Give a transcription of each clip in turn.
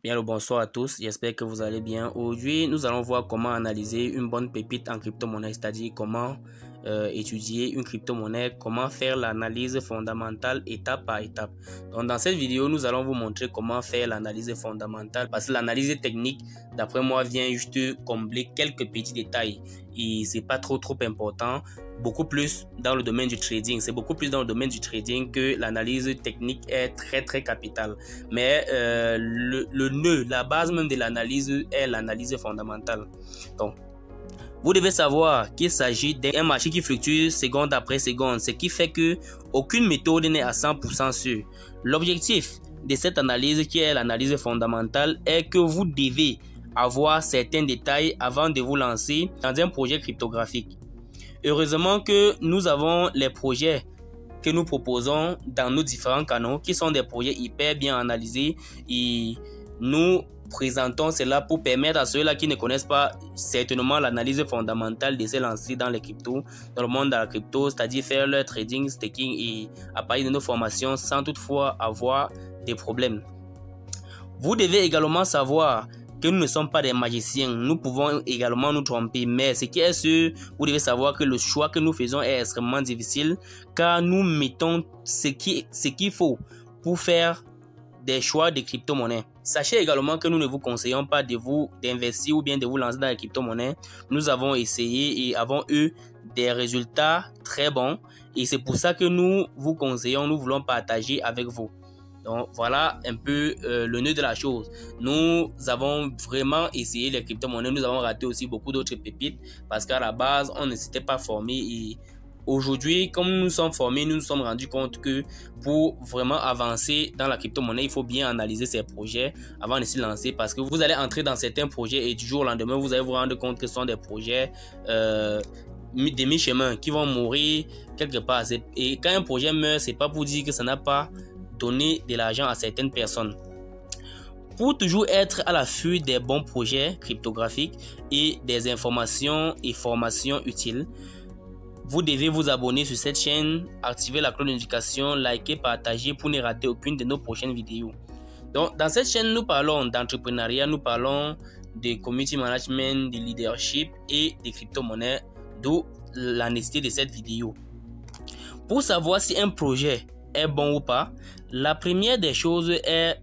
Bien le bonsoir à tous, j'espère que vous allez bien. Aujourd'hui, nous allons voir comment analyser une bonne pépite en crypto-monnaie, c'est-à-dire comment étudier une crypto-monnaie, comment faire l'analyse fondamentale étape par étape. Donc dans cette vidéo, nous allons vous montrer comment faire l'analyse fondamentale parce que l'analyse technique, d'après moi, vient juste combler quelques petits détails et c'est pas trop important. Beaucoup plus dans le domaine du trading. C'est beaucoup plus dans le domaine du trading que l'analyse technique est très capitale. Mais le nœud, la base même de l'analyse est l'analyse fondamentale. Donc, vous devez savoir qu'il s'agit d'un marché qui fluctue seconde après seconde, ce qui fait que aucune méthode n'est à 100% sûre. L'objectif de cette analyse, qui est l'analyse fondamentale, est que vous devez avoir certains détails avant de vous lancer dans un projet cryptographique. Heureusement que nous avons les projets que nous proposons dans nos différents canaux qui sont des projets hyper bien analysés et nous présentons cela pour permettre à ceux-là qui ne connaissent pas certainement l'analyse fondamentale de se lancer dans les cryptos, dans le monde de la crypto, c'est-à-dire faire leur trading, staking et à partir de nos formations sans toutefois avoir des problèmes. Vous devez également savoir que nous ne sommes pas des magiciens, nous pouvons également nous tromper, mais ce qui est sûr, vous devez savoir que le choix que nous faisons est extrêmement difficile car nous mettons ce qu'il faut pour faire des choix de crypto-monnaies. Sachez également que nous ne vous conseillons pas d'investir ou bien de vous lancer dans les crypto-monnaies. Nous avons essayé et avons eu des résultats très bons et c'est pour ça que nous vous conseillons, nous voulons partager avec vous. Donc voilà un peu le nœud de la chose. Nous avons vraiment essayé les crypto-monnaies. Nous avons raté aussi beaucoup d'autres pépites parce qu'à la base, on ne s'était pas formé. Et aujourd'hui, comme nous nous sommes formés, nous nous sommes rendus compte que pour vraiment avancer dans la crypto-monnaie, il faut bien analyser ces projets avant de s'y lancer parce que vous allez entrer dans certains projets et du jour au lendemain, vous allez vous rendre compte que ce sont des projets des mi-chemin qui vont mourir quelque part. Et quand un projet meurt, c'est pas pour dire que ça n'a pas donner de l'argent à certaines personnes. Pour toujours être à l'affût des bons projets cryptographiques et des informations et formations utiles, vous devez vous abonner sur cette chaîne, activer la cloche de notification, liker, partager pour ne rater aucune de nos prochaines vidéos. Donc, dans cette chaîne, nous parlons d'entrepreneuriat, nous parlons de community management, de leadership et de crypto-monnaies, d'où la nécessité de cette vidéo. Pour savoir si un projet est bon ou pas, la première des choses est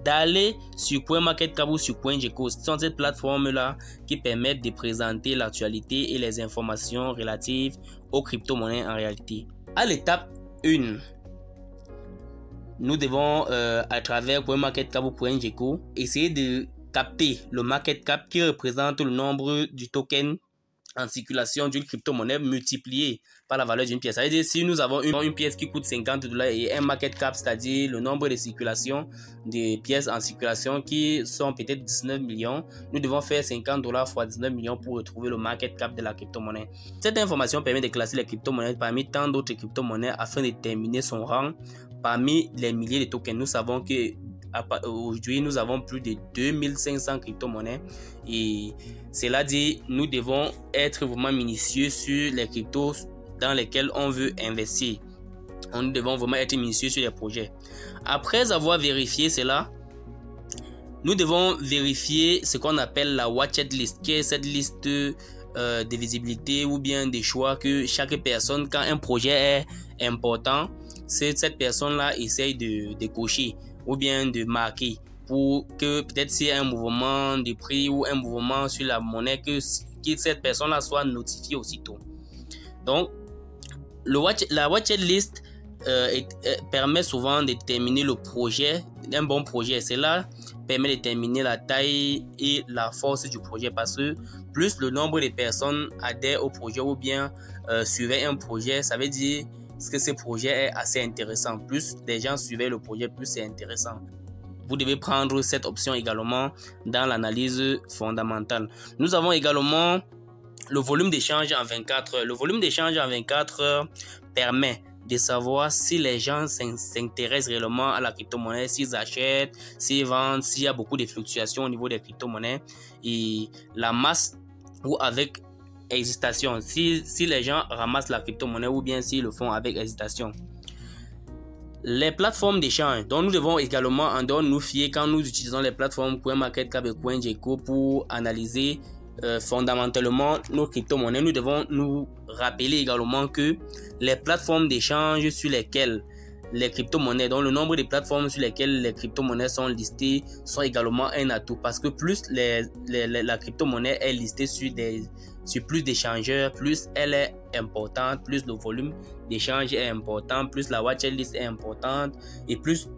d'aller sur CoinMarketCap ou sur CoinGecko. Ce sont ces plateformes-là qui permettent de présenter l'actualité et les informations relatives aux crypto-monnaies en réalité. À l'étape 1, nous devons, à travers CoinMarketCap ou CoinGecko, essayer de capter le market cap qui représente le nombre du token en circulation d'une crypto-monnaie multiplié par la valeur d'une pièce. Ça veut dire si nous avons une pièce qui coûte $50 et un market cap, c'est-à-dire le nombre de circulations des pièces en circulation qui sont peut-être 19 millions, nous devons faire $50 fois 19 millions pour retrouver le market cap de la crypto-monnaie. Cette information permet de classer les crypto-monnaies parmi tant d'autres crypto-monnaies afin de déterminer son rang parmi les milliers de tokens. Nous savons que aujourd'hui, nous avons plus de 2500 crypto-monnaies et cela dit, nous devons être vraiment minutieux sur les cryptos dans lesquels on veut investir. Nous devons vraiment être minutieux sur les projets. Après avoir vérifié cela, nous devons vérifier ce qu'on appelle la watched list, qui est cette liste de visibilité ou bien des choix que chaque personne, quand un projet est important, cette personne-là essaye de cocher ou bien de marquer pour que peut-être s'il y a un mouvement de prix ou un mouvement sur la monnaie, que cette personne-là soit notifiée aussitôt. Donc, la watched list permet souvent de déterminer le projet, un bon projet. Cela permet de déterminer la taille et la force du projet parce que plus le nombre de personnes adhèrent au projet ou bien suivaient un projet, ça veut dire que ce projet est assez intéressant. Plus les gens suivaient le projet, plus c'est intéressant. Vous devez prendre cette option également dans l'analyse fondamentale. Nous avons également le volume d'échange en 24 heures. Le volume d'échange en 24 heures permet de savoir si les gens s'intéressent réellement à la crypto-monnaie, s'ils achètent, s'ils vendent, s'il y a beaucoup de fluctuations au niveau des crypto-monnaies et la masse ou avec hésitation, si les gens ramassent la crypto-monnaie ou bien s'ils le font avec hésitation. Les plateformes d'échange, donc nous devons également en dehors nous fier quand nous utilisons les plateformes CoinMarketCap et CoinGecko pour analyser fondamentalement nos crypto-monnaies. Nous devons nous rappeler également que les plateformes d'échange sur lesquelles les crypto-monnaies, donc le nombre de plateformes sur lesquelles les crypto-monnaies sont listées sont également un atout, parce que plus la crypto-monnaie est listée sur plus d'échangeurs, plus elle est importante, plus le volume d'échange est important, plus la watchlist est importante et plus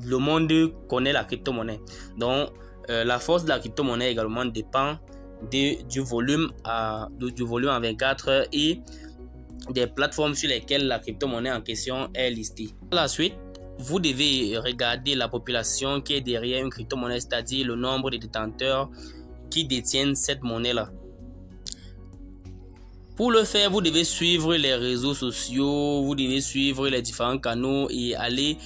le monde connaît la crypto-monnaie. Donc la force de la crypto-monnaie également dépend du volume en 24 heures et des plateformes sur lesquelles la crypto-monnaie en question est listée. Par la suite, vous devez regarder la population qui est derrière une crypto-monnaie, c'est-à-dire le nombre de détenteurs qui détiennent cette monnaie-là. Pour le faire, vous devez suivre les réseaux sociaux, vous devez suivre les différents canaux et aller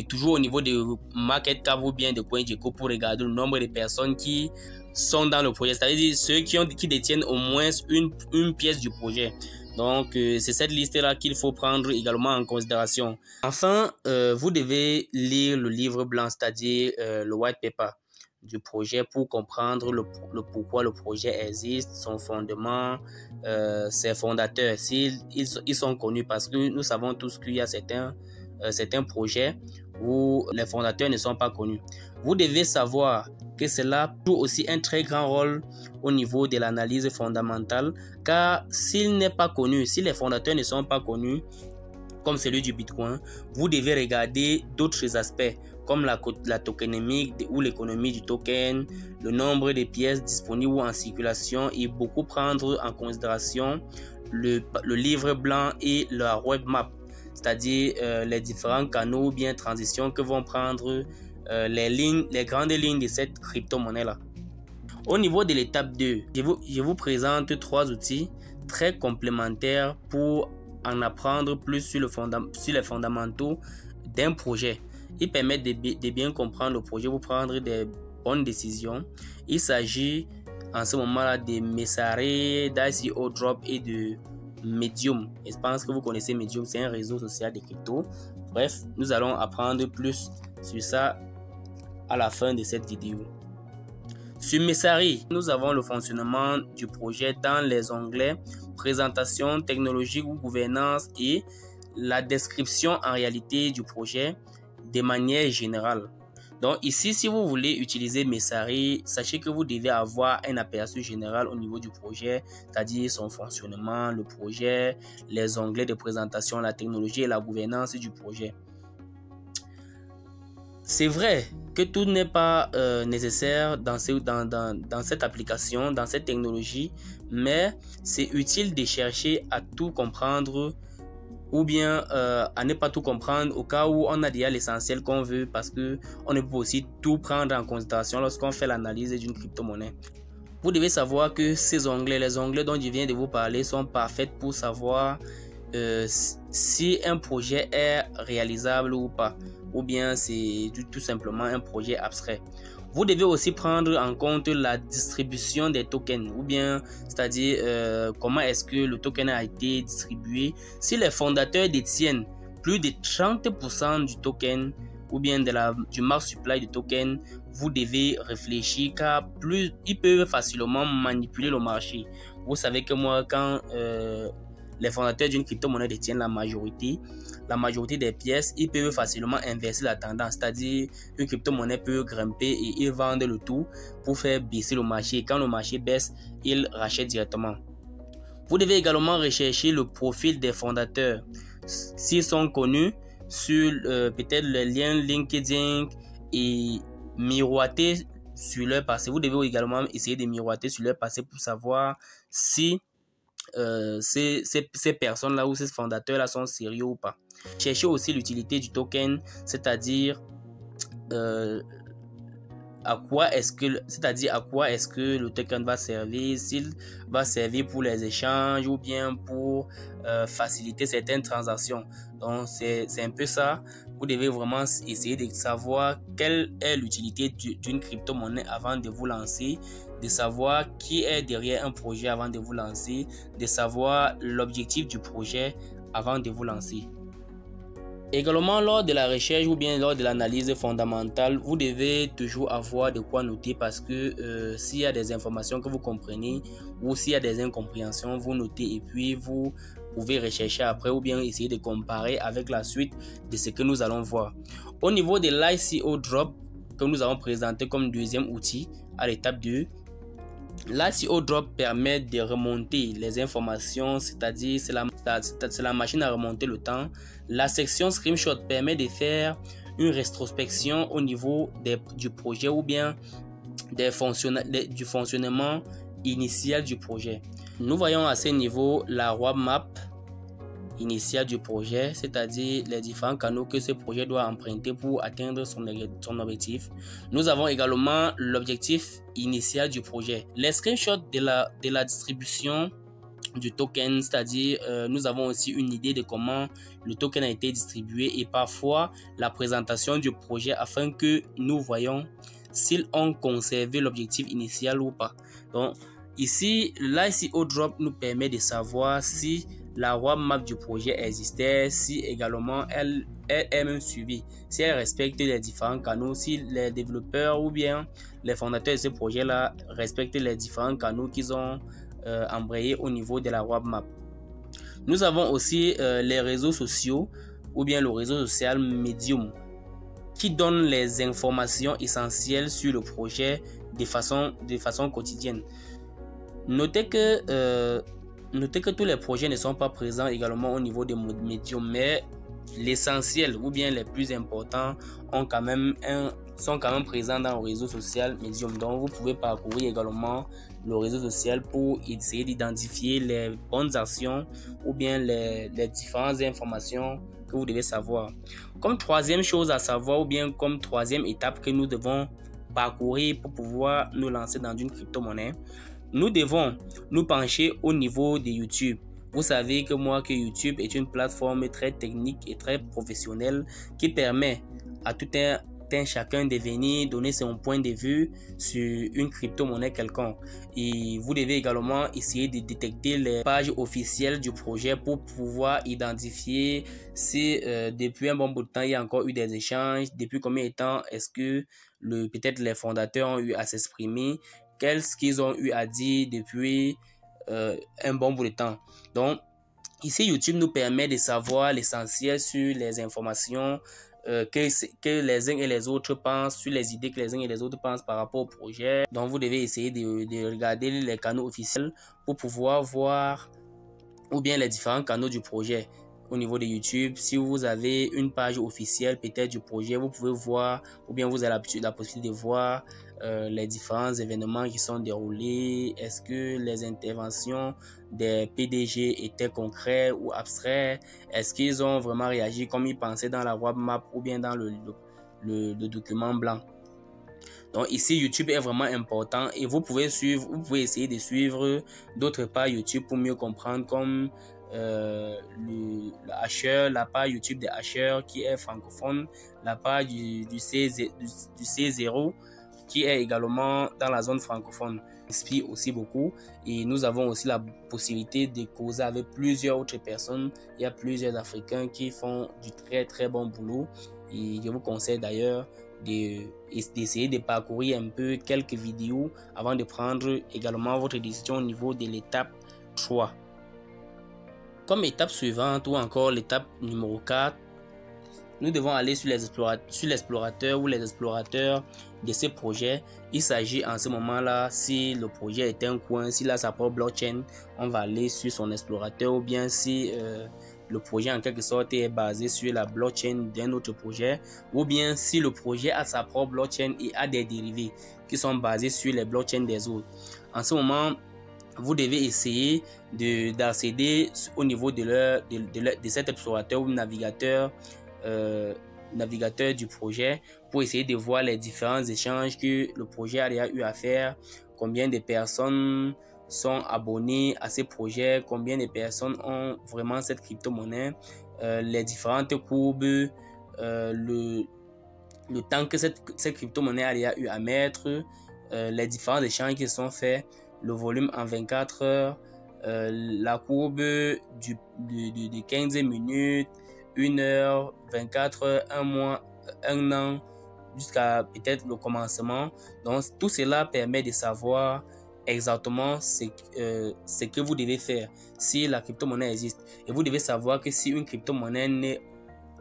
toujours au niveau de MarketCap ou bien de CoinGecko pour regarder le nombre de personnes qui sont dans le projet, c'est-à-dire ceux qui détiennent au moins une pièce du projet. Donc, c'est cette liste-là qu'il faut prendre également en considération. Enfin, vous devez lire le livre blanc, c'est-à-dire le white paper du projet pour comprendre le pourquoi le projet existe, son fondement, ses fondateurs, ils sont connus, parce que nous savons tous qu'il y a certains projets où les fondateurs ne sont pas connus. Vous devez savoir que cela joue aussi un très grand rôle au niveau de l'analyse fondamentale, car s'il n'est pas connu, si les fondateurs ne sont pas connus, comme celui du Bitcoin, vous devez regarder d'autres aspects comme la tokenomique ou l'économie du token, le nombre de pièces disponibles ou en circulation, et beaucoup prendre en considération le livre blanc et la roadmap, c'est-à-dire les différents canaux ou bien transitions que vont prendre les grandes lignes de cette crypto-monnaie-là. Au niveau de l'étape 2, je vous présente 3 outils très complémentaires pour en apprendre plus sur les fondamentaux d'un projet. Ils permettent de bien comprendre le projet pour prendre des bonnes décisions. Il s'agit en ce moment-là de Messari, d'ICO Drop et de Medium. Et je pense que vous connaissez Medium, c'est un réseau social de crypto. Bref, nous allons apprendre plus sur ça à la fin de cette vidéo. Sur Messari, nous avons le fonctionnement du projet dans les onglets présentation technologique ou gouvernance et la description en réalité du projet de manière générale. Donc ici, si vous voulez utiliser Messari, sachez que vous devez avoir un aperçu général au niveau du projet, c'est-à-dire son fonctionnement, le projet, les onglets de présentation, la technologie et la gouvernance du projet. C'est vrai que tout n'est pas nécessaire dans cette application, dans cette technologie, mais c'est utile de chercher à tout comprendre ou bien à ne pas tout comprendre au cas où on a déjà l'essentiel qu'on veut, parce qu'on ne peut aussi tout prendre en considération lorsqu'on fait l'analyse d'une crypto-monnaie. Vous devez savoir que les onglets dont je viens de vous parler sont parfaits pour savoir si un projet est réalisable ou pas, ou bien c'est tout simplement un projet abstrait. Vous devez aussi prendre en compte la distribution des tokens, ou bien c'est-à-dire comment est-ce que le token a été distribué. Si les fondateurs détiennent plus de 30% du token ou bien du market supply du token, vous devez réfléchir, car ils peuvent facilement manipuler le marché. Vous savez que moi, quand les fondateurs d'une crypto-monnaie détiennent la majorité des pièces, ils peuvent facilement inverser la tendance, c'est-à-dire une crypto-monnaie peut grimper et ils vendent le tout pour faire baisser le marché. Et quand le marché baisse, ils rachètent directement. Vous devez également rechercher le profil des fondateurs. S'ils sont connus sur peut-être le lien LinkedIn et miroiter sur leur passé. Vous devez également essayer de miroiter sur leur passé pour savoir si ces personnes-là ou ces fondateurs-là sont sérieux ou pas. Cherchez aussi l'utilité du token, c'est-à-dire à quoi est-ce que le token va servir, s'il va servir pour les échanges ou bien pour faciliter certaines transactions. Donc c'est un peu ça. Vous devez vraiment essayer de savoir quelle est l'utilité d'une crypto-monnaie avant de vous lancer, de savoir qui est derrière un projet avant de vous lancer, de savoir l'objectif du projet avant de vous lancer. Également, lors de la recherche ou bien lors de l'analyse fondamentale, vous devez toujours avoir de quoi noter parce que s'il y a des informations que vous comprenez ou s'il y a des incompréhensions, vous notez et puis vous pouvez rechercher après ou bien essayer de comparer avec la suite de ce que nous allons voir. Au niveau de l'ICO Drop que nous avons présenté comme deuxième outil à l'étape 2, l'ICO Drop permet de remonter les informations, c'est-à-dire c'est la machine à remonter le temps. La section Screenshot permet de faire une rétrospection au niveau du projet ou bien du fonctionnement initial du projet. Nous voyons à ce niveau la roadmap initiale du projet, c'est-à-dire les différents canaux que ce projet doit emprunter pour atteindre son objectif. Nous avons également l'objectif initial du projet. Les screenshots de la distribution du token, c'est-à-dire nous avons aussi une idée de comment le token a été distribué et parfois la présentation du projet afin que nous voyons s'ils ont conservé l'objectif initial ou pas. Donc ici, l'ICO Drop nous permet de savoir si la roadmap du projet existait, si également elle est même suivie, si elle respecte les différents canaux, si les développeurs ou bien les fondateurs de ce projet-là respectent les différents canaux qu'ils ont embrayés au niveau de la roadmap. Nous avons aussi les réseaux sociaux ou bien le réseau social Medium qui donne les informations essentielles sur le projet de façon quotidienne. Notez que tous les projets ne sont pas présents également au niveau des Medium, mais l'essentiel ou bien les plus importants sont quand même présents dans le réseau social Medium. Donc vous pouvez parcourir également le réseau social pour essayer d'identifier les bonnes actions ou bien les différentes informations que vous devez savoir. Comme troisième chose à savoir ou bien comme troisième étape que nous devons parcourir pour pouvoir nous lancer dans une crypto-monnaie, nous devons nous pencher au niveau de YouTube. Vous savez que YouTube est une plateforme très technique et très professionnelle qui permet à tout un chacun de venir donner son point de vue sur une crypto-monnaie quelconque. Et vous devez également essayer de détecter les pages officielles du projet pour pouvoir identifier si depuis un bon bout de temps il y a encore eu des échanges, depuis combien de temps est-ce que peut-être les fondateurs ont eu à s'exprimer, qu'est-ce qu'ils ont eu à dire depuis un bon bout de temps. Donc ici YouTube nous permet de savoir l'essentiel sur les informations que les uns et les autres pensent, sur les idées que les uns et les autres pensent par rapport au projet. Donc vous devez essayer de regarder les canaux officiels pour pouvoir voir ou bien les différents canaux du projet. Au niveau de YouTube, si vous avez une page officielle peut-être du projet, vous pouvez voir ou bien vous avez la possibilité de voir les différents événements qui sont déroulés. Est-ce que les interventions des PDG étaient concrètes ou abstraites? Est-ce qu'ils ont vraiment réagi comme ils pensaient dans la roadmap ou bien dans le document blanc? Donc ici, YouTube est vraiment important et vous pouvez essayer de suivre d'autres pages YouTube pour mieux comprendre, comme la page YouTube de Hasher qui est francophone, la page du C0 qui est également dans la zone francophone. Inspire aussi beaucoup et nous avons aussi la possibilité de causer avec plusieurs autres personnes. Il y a plusieurs Africains qui font du très très bon boulot et je vous conseille d'ailleurs d'essayer de parcourir un peu quelques vidéos avant de prendre également votre décision au niveau de l'étape 3. Comme étape suivante ou encore l'étape numéro 4, nous devons aller sur l'explorateur ou les explorateurs de ce projet. Il s'agit en ce moment-là, si le projet est un coin, s'il a sa propre blockchain, on va aller sur son explorateur, ou bien si le projet en quelque sorte est basé sur la blockchain d'un autre projet, ou bien si le projet a sa propre blockchain et a des dérivés qui sont basés sur les blockchains des autres. En ce moment, vous devez essayer d'accéder au niveau de cet explorateur ou navigateur du projet pour essayer de voir les différents échanges que le projet a déjà eu à faire, combien de personnes sont abonnés à ces projets, combien de personnes ont vraiment cette crypto-monnaie, les différentes courbes, le temps que cette crypto-monnaie a déjà eu à mettre, les différents échanges qui sont faits, le volume en 24 heures, la courbe de 15 minutes, 1 heure, 24 heures, 1 mois, 1 an, jusqu'à peut-être le commencement. Donc, tout cela permet de savoir exactement ce que vous devez faire si la crypto-monnaie existe. Et vous devez savoir que si une crypto-monnaie n'est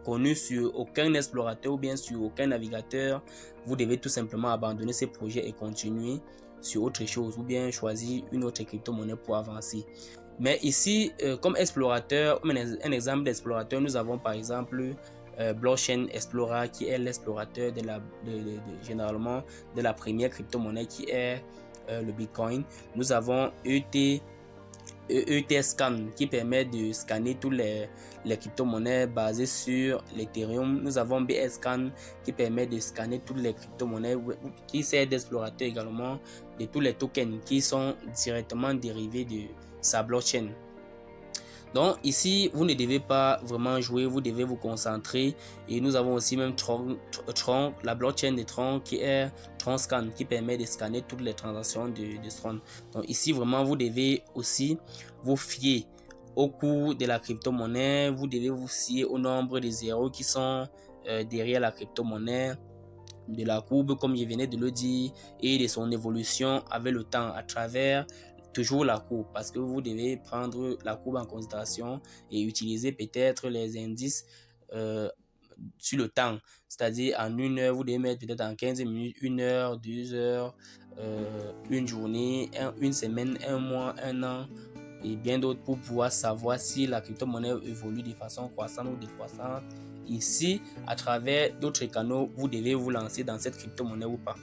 connue sur aucun explorateur ou bien sur aucun navigateur, vous devez tout simplement abandonner ces projets et continuer sur autre chose ou bien choisir une autre crypto-monnaie pour avancer. Mais ici, comme explorateur, un exemple d'explorateur, nous avons par exemple Blockchain Explorer qui est l'explorateur généralement de la première crypto-monnaie qui est le Bitcoin. Nous avons ETScan qui permet de scanner tous les crypto-monnaies basées sur l'Ethereum. Nous avons BScan qui permet de scanner toutes les crypto-monnaies, qui sert d'explorateur également de tous les tokens qui sont directement dérivés de sa blockchain. Donc ici, vous ne devez pas vraiment jouer, vous devez vous concentrer. Et nous avons aussi même Tron, la blockchain de Tron qui est TronScan qui permet de scanner toutes les transactions de Tron. Donc ici, vraiment, vous devez aussi vous fier au cours de la crypto-monnaie. Vous devez vous fier au nombre de zéros qui sont derrière la crypto-monnaie, de la courbe comme je venais de le dire, et de son évolution avec le temps à travers toujours la courbe, parce que vous devez prendre la courbe en considération et utiliser peut-être les indices sur le temps, c'est-à-dire en 1 heure, vous devez mettre peut-être en 15 minutes, 1 heure, 2 heures, une journée, une semaine, 1 mois, 1 an et bien d'autres pour pouvoir savoir si la crypto-monnaie évolue de façon croissante ou décroissante. Ici, à travers d'autres canaux, vous devez vous lancer dans cette crypto-monnaie ou pas.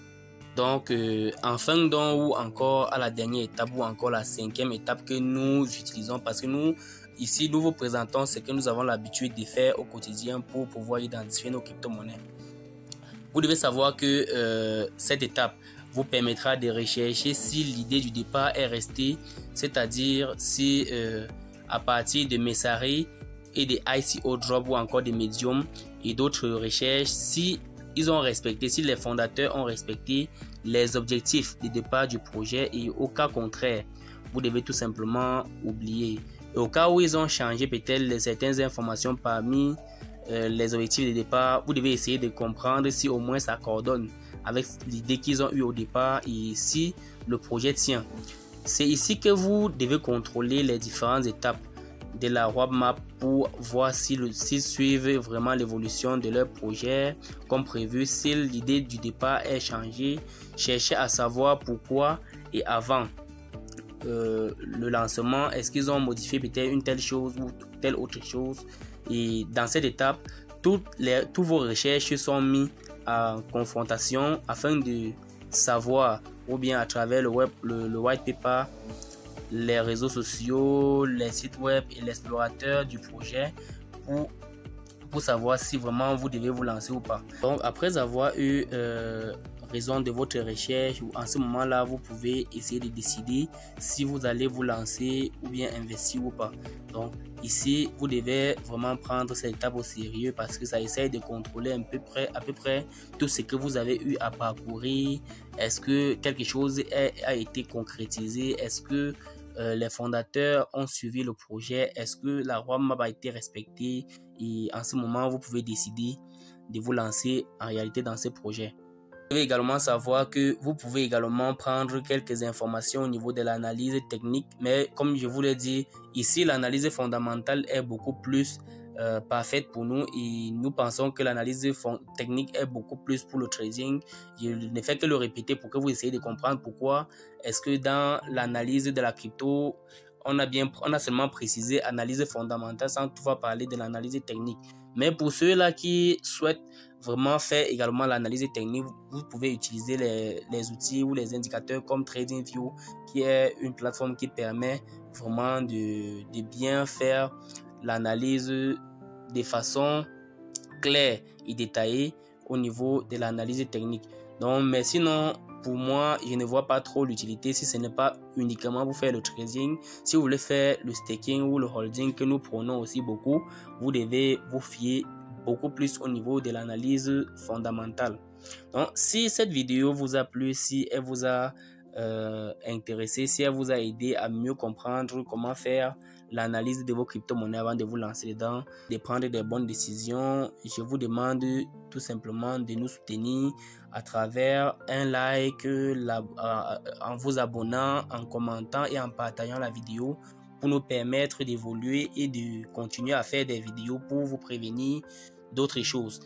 Donc, enfin, ou encore à la dernière étape ou encore la 5e étape que nous utilisons, parce que nous, ici, nous vous présentons ce que nous avons l'habitude de faire au quotidien pour pouvoir identifier nos crypto-monnaies. Vous devez savoir que cette étape vous permettra de rechercher si l'idée du départ est restée, c'est-à-dire si à partir de Messari et des ICO Drop ou encore des Medium et d'autres recherches, si ils ont respecté, si les fondateurs ont respecté les objectifs de départ du projet, et au cas contraire, vous devez tout simplement oublier. Et au cas où ils ont changé peut-être certaines informations parmi les objectifs de départ, vous devez essayer de comprendre si au moins ça coordonne avec l'idée qu'ils ont eue au départ et si le projet tient. C'est ici que vous devez contrôler les différentes étapes de la roadmap pour voir s'ils suivent vraiment l'évolution de leur projet comme prévu. Si l'idée du départ est changée, cherchez à savoir pourquoi et avant le lancement, est-ce qu'ils ont modifié peut-être une telle chose ou telle autre chose. Et dans cette étape, toutes vos recherches sont mises en confrontation afin de savoir, ou bien à travers le white paper, les réseaux sociaux, les sites web et l'explorateur du projet pour savoir si vraiment vous devez vous lancer ou pas. Donc après avoir eu raison de votre recherche, en ce moment là vous pouvez essayer de décider si vous allez vous lancer ou bien investir ou pas. Donc ici vous devez vraiment prendre cette étape au sérieux parce que ça essaie de contrôler à peu près tout ce que vous avez eu à parcourir. Est-ce que quelque chose a été concrétisé? Est-ce que les fondateurs ont suivi le projet? Est-ce que la roadmap a été respectée? Et en ce moment vous pouvez décider de vous lancer en réalité dans ce projet. Vous devez également savoir que vous pouvez également prendre quelques informations au niveau de l'analyse technique, mais comme je vous l'ai dit, ici l'analyse fondamentale est beaucoup plus parfaite pour nous et nous pensons que l'analyse technique est beaucoup plus pour le trading. Je ne fais que le répéter pour que vous essayiez de comprendre pourquoi est-ce que dans l'analyse de la crypto, on a seulement précisé analyse fondamentale sans toutefois parler de l'analyse technique. Mais pour ceux-là qui souhaitent vraiment faire également l'analyse technique, vous pouvez utiliser les outils ou les indicateurs comme TradingView, qui est une plateforme qui permet vraiment de bien faire l'analyse de façon claire et détaillée au niveau de l'analyse technique. Donc, mais sinon, pour moi, je ne vois pas trop l'utilité si ce n'est pas uniquement pour faire le trading. Si vous voulez faire le staking ou le holding que nous prenons aussi beaucoup, vous devez vous fier beaucoup plus au niveau de l'analyse fondamentale. Donc, si cette vidéo vous a plu, si elle vous a intéressée, si elle vous a aidé à mieux comprendre comment faire l'analyse de vos crypto-monnaies avant de vous lancer dedans, de prendre des bonnes décisions, je vous demande tout simplement de nous soutenir à travers un like, en vous abonnant, en commentant et en partageant la vidéo pour nous permettre d'évoluer et de continuer à faire des vidéos pour vous prévenir d'autres choses.